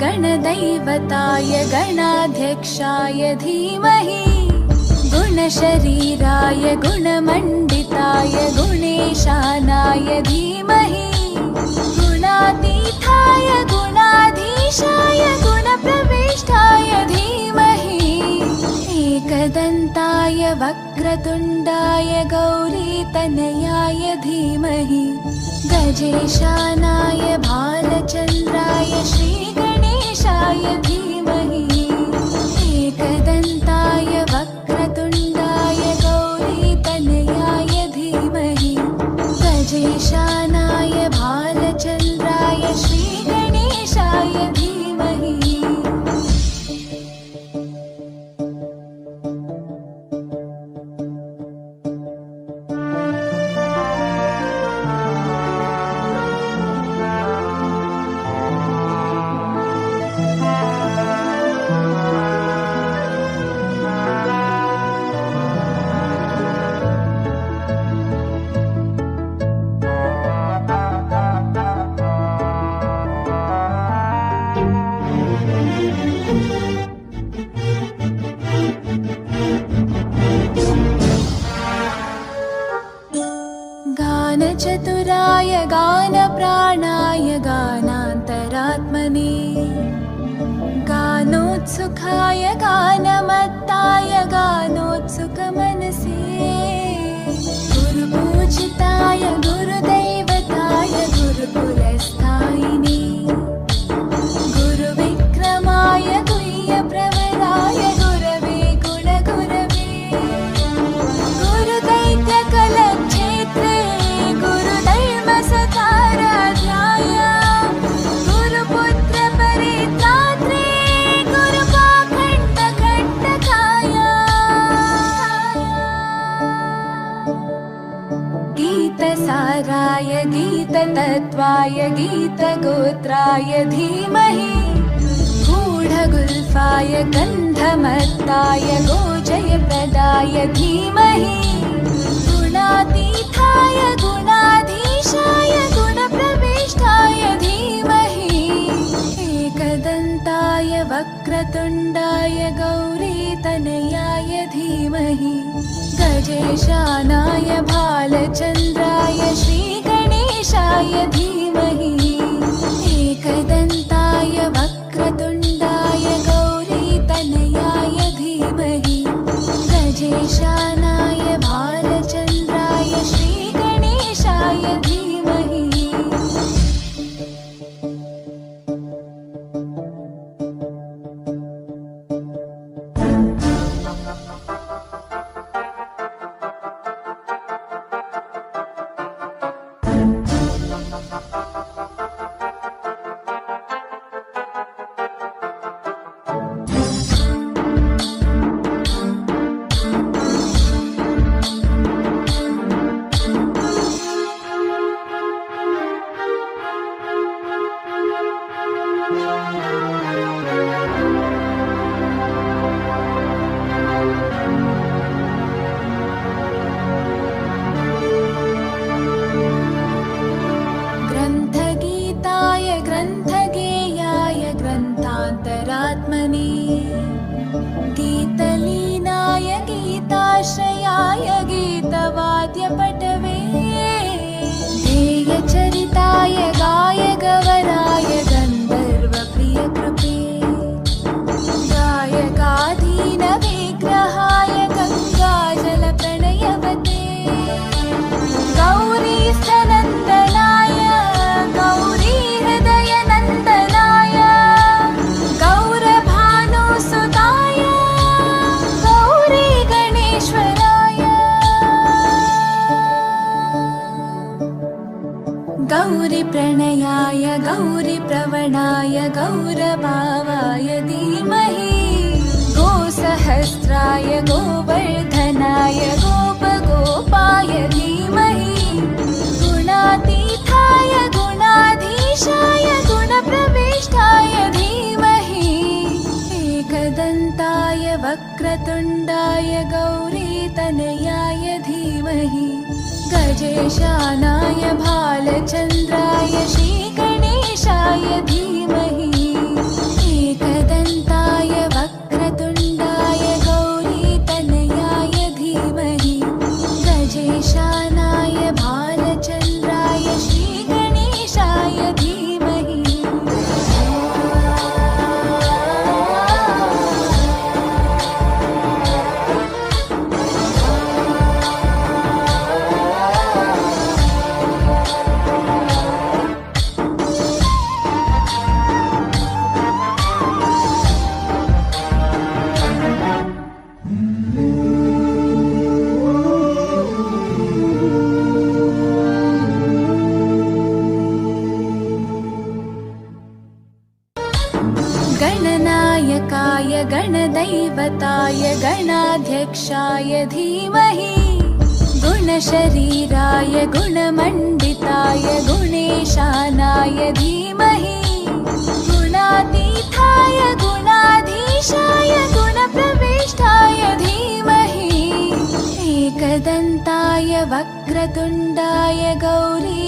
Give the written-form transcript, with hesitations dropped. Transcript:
गणदैवताय गणाध्यक्षाय धीमहि गुणशरीराय गुणमण्डिताय गुणेशानाय धीमहि गुणातीताय गुणाधीशाय गुणप्रविष्टाय धीमहि एकदन्ताय वक्रतुण्डाय गौरीतनयाय धीमहि गजेशानाय भालचन्द्राय श्रीगणेशाय धीमहि एकदन्ताय वक्रतुण्डाय गौरीतनयाय धीमहि गजेशानाय भालचन्द्राय श्रीगणेशाय धीमहि गानचतुराय गानप्राणाय गानान्तरात्मने गानोत्सुकाय गानमत्ताय गानोत्सुकमनसे गुरुपूजिताय गुरुदैवताय गुरुकुलस्थायिने गुरुविक्रमाय गुह्यप्रवराय गुरवे गुणगुरवे गुरुदैत्यकलक्षेत्रे गुरुधर्मसकाराध्याय गुरुपुत्रपरित्रात्रे गुरुपाखण्डकण्टकाय गीतसाराय गीततत्त्वाय गीतगोत्राय धीमहि गूढगुल्फाय गन्धमत्ताय गोजयप्रदाय धीमहि गुणातीताय गुणाधीशाय गुणप्रविष्टाय धीमहि एकदन्ताय वक्रतुण्डाय गौरीतनयाय धीमहि गजेशानाय भालचन्द्राय श्रीगणेशाय धीमहि एकदन्ताय वक्रतुण्डाय गौरीतनयाय धीमहि गजेशानाय भालचन्द्राय श्रीगणेशाय धीमहि ग्रन्थगीताय ग्रन्थगेयाय ग्रन्थान्तरात्मने गीतलीनाय गीताश्रयाय गीतवाद्यपटवे ध्येयचरिताय गायगवराय गन्धर्वप्रियकृपे गायकाधीनविग्रहाय गङ्गाजलप्रणयवते गौरीस्थनन्दनाय गौरीहृदयनन्दनाय गौरभानुसुताय गौरीगणेश्वराय गौरीप्रणयाय गौरीप्रवणाय गौरभावाय धीमहि गोसहस्राय गोवर्धनाय गोपगोपाय धीमहि गुणातीताय गुणाधीशाय गुणप्रविष्टाय धीमहि एकदन्ताय वक्रतुण्डाय गौरीतनयाय धीमहि गजेशानाय भालचन्द्राय श्रीगणेशाय धीमहि एकदन्ताय वक्रतुण्डाय गौरीतनयाय धीमहि गजेशानाय भालचन्द्राय श्रीगणेशाय धीमहि गणनायकाय गणदैवताय गणाध्यक्षाय धीमहि गुणशरीराय गुणमण्डिताय गुणेशानाय धीमहि गुणातीताय गुणाधीशाय गुणप्रविष्टाय धीमहि एकदन्ताय वक्रतुण्डाय गौरी